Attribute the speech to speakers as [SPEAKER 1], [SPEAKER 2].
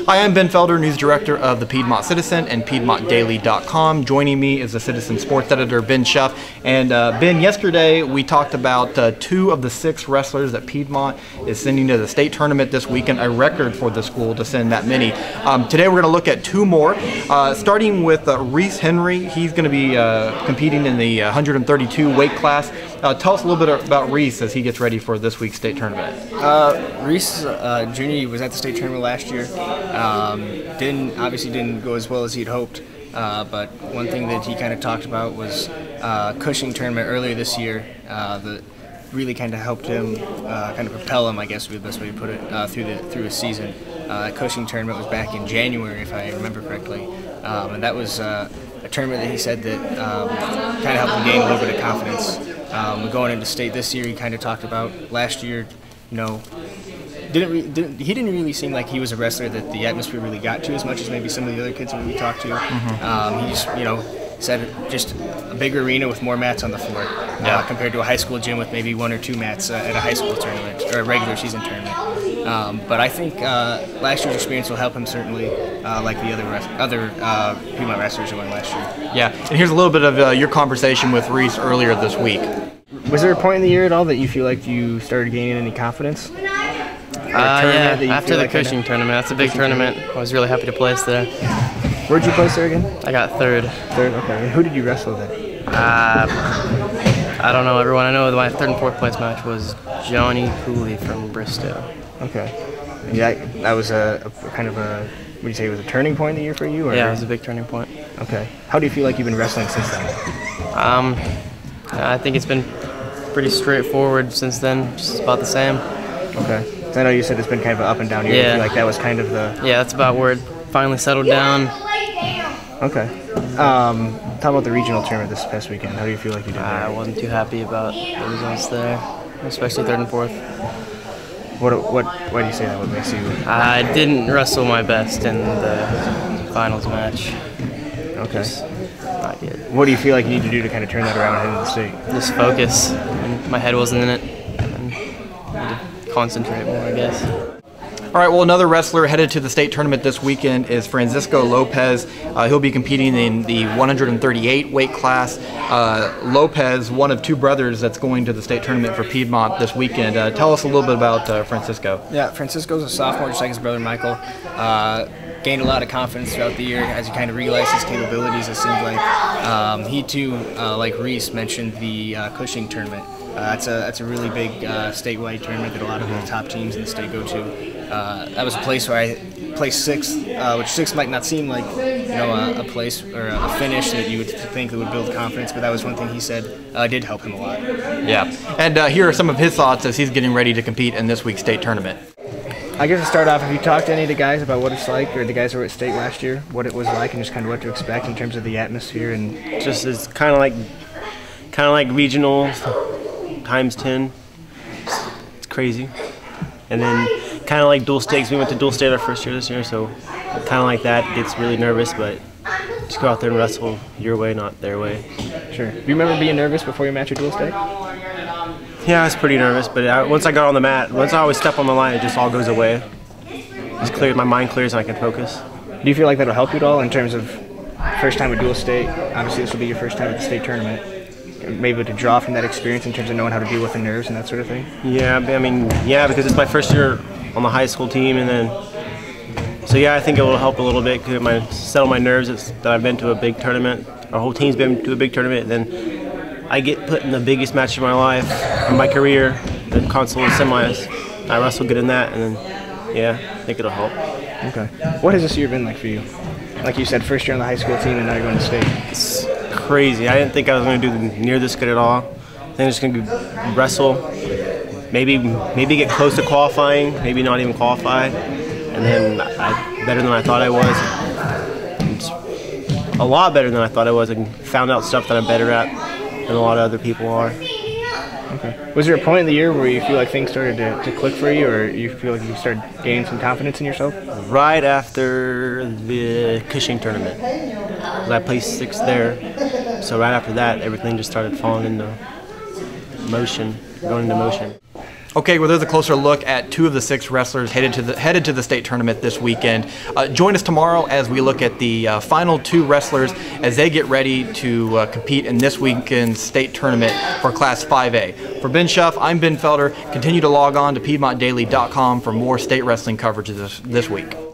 [SPEAKER 1] Hi, I'm Ben Felder, News Director of the Piedmont Citizen and PiedmontDaily.com. Joining me is the Citizen Sports Editor, Ben Schuff. And Ben, yesterday we talked about 2 of the 6 wrestlers that Piedmont is sending to the state tournament this weekend, a record for the school to send that many. Today we're going to look at 2 more, starting with Reece Henry. He's going to be competing in the 132 weight class. Tell us a little bit about Reece as he gets ready for this week's state tournament.
[SPEAKER 2] Reece Jr. was at the state tournament last year. Obviously didn't go as well as he'd hoped, but one thing that he kind of talked about was Cushing tournament earlier this year that really kind of helped him, kind of propel him, I guess would be the best way to put it, through his season. Cushing tournament was back in January, if I remember correctly, and that was a tournament that he said that kind of helped him gain a little bit of confidence. Going into state this year, he kind of talked about last year, you know, he didn't really seem like he was a wrestler that the atmosphere really got to as much as maybe some of the other kids that we talked to. He just, said just a bigger arena with more mats on the floor compared to a high school gym with maybe 1 or 2 mats at a high school tournament or a regular season tournament. But I think last year's experience will help him certainly, like the other Piedmont wrestlers who won last year.
[SPEAKER 1] Yeah, and here's a little bit of your conversation with Reece earlier this week.
[SPEAKER 2] Was there a point in the year at all that you feel like you started gaining any confidence?
[SPEAKER 3] Yeah, after the Cushing tournament. That's a big tournament. I was really happy to place there.
[SPEAKER 2] Where'd you place there again?
[SPEAKER 3] I got 3rd.
[SPEAKER 2] 3rd, okay. And who did you wrestle there?
[SPEAKER 3] I don't know everyone. I know my 3rd and 4th place match was Johnny Cooley from Bristow.
[SPEAKER 2] Okay. Yeah, that was a kind of a, would you say it was a turning point in the year for you? Or?
[SPEAKER 3] Yeah, it was a big turning point.
[SPEAKER 2] Okay. How do you feel like you've been wrestling since then?
[SPEAKER 3] I think it's been pretty straightforward since then, just about the same.
[SPEAKER 2] Okay. So I know you said it's been kind of an up and down year.
[SPEAKER 3] Yeah.
[SPEAKER 2] I feel like that was kind of the...
[SPEAKER 3] Yeah, that's about where it finally settled down.
[SPEAKER 2] Okay. Talk about the regional tournament this past weekend. How do you feel like you did there?
[SPEAKER 3] I wasn't too happy about the results there, especially 3rd and 4th.
[SPEAKER 2] Why do you say that? What makes you...
[SPEAKER 3] I didn't wrestle my best in the finals match.
[SPEAKER 2] Okay.
[SPEAKER 3] Just not good.
[SPEAKER 2] What do you feel like you need to do to kind of turn that around ahead of the state?
[SPEAKER 3] Just focus. And my head wasn't in it. And I need to concentrate more, I guess.
[SPEAKER 1] All right, well, another wrestler headed to the state tournament this weekend is Francisco Lopez. He'll be competing in the 138 weight class. Lopez, one of 2 brothers that's going to the state tournament for Piedmont this weekend. Tell us a little bit about Francisco.
[SPEAKER 2] Yeah, Francisco's a sophomore, just like his brother Michael. Gained a lot of confidence throughout the year as he kind of realized his capabilities, it seemed like. He too, like Reece, mentioned the Cushing tournament. That's a really big statewide tournament that a lot of the top teams in the state go to. That was a place where I placed 6th, which 6th might not seem like a place or a finish that you would think that would build confidence, but that was one thing he said did help him a lot.
[SPEAKER 1] Yeah, and here are some of his thoughts as he's getting ready to compete in this week's state tournament.
[SPEAKER 2] I guess to start off, have you talked to any of the guys about what it's like, or the guys who were at state last year, what it was like, and just kind of what to expect in terms of the atmosphere and
[SPEAKER 4] just it's kind of like regional times 10. It's crazy, and then kind of like dual stakes. We went to dual state our first year this year, so kind of like that. Gets really nervous, but just go out there and wrestle your way, not their way.
[SPEAKER 2] Sure. Do you remember being nervous before your match at dual state?
[SPEAKER 4] Yeah, I was pretty nervous, but once I got on the mat, once I always step on the line, it just all goes away. It's clear, my mind clears and I can focus.
[SPEAKER 2] Do you feel like that'll help you at all in terms of first time at dual state? Obviously this will be your first time at the state tournament. Maybe to draw from that experience in terms of knowing how to deal with the nerves and that sort of thing?
[SPEAKER 4] Yeah, I mean, yeah, because it's my first year on the high school team, and then, so yeah, I think it will help a little bit, settle my nerves that I've been to a big tournament. Our whole team's been to a big tournament, and then I get put in the biggest match of my life, of my career, the consolation semis. I wrestle good in that, and then, yeah, I think it'll help.
[SPEAKER 2] Okay. What has this year been like for you? Like you said, first year on the high school team, and now you're going to state.
[SPEAKER 4] It's crazy. I didn't think I was going to do near this good at all. I think I'm just going to wrestle, maybe get close to qualifying, maybe not even qualify, and then better than I thought I was. It's a lot better than I thought I was. I found out stuff that I'm better at than a lot of other people are.
[SPEAKER 2] Okay. Was there a point in the year where you feel like things started to click for you, or you feel like you started gaining some confidence in yourself?
[SPEAKER 4] Right after the Cushing tournament. I placed 6th there. So right after that, everything just started falling into motion, going into motion.
[SPEAKER 1] Okay, well, there's a closer look at 2 of the 6 wrestlers headed to the state tournament this weekend. Join us tomorrow as we look at the final 2 wrestlers as they get ready to compete in this weekend's state tournament for Class 5A. For Ben Schuff, I'm Ben Felder. Continue to log on to PiedmontDaily.com for more state wrestling coverage this week.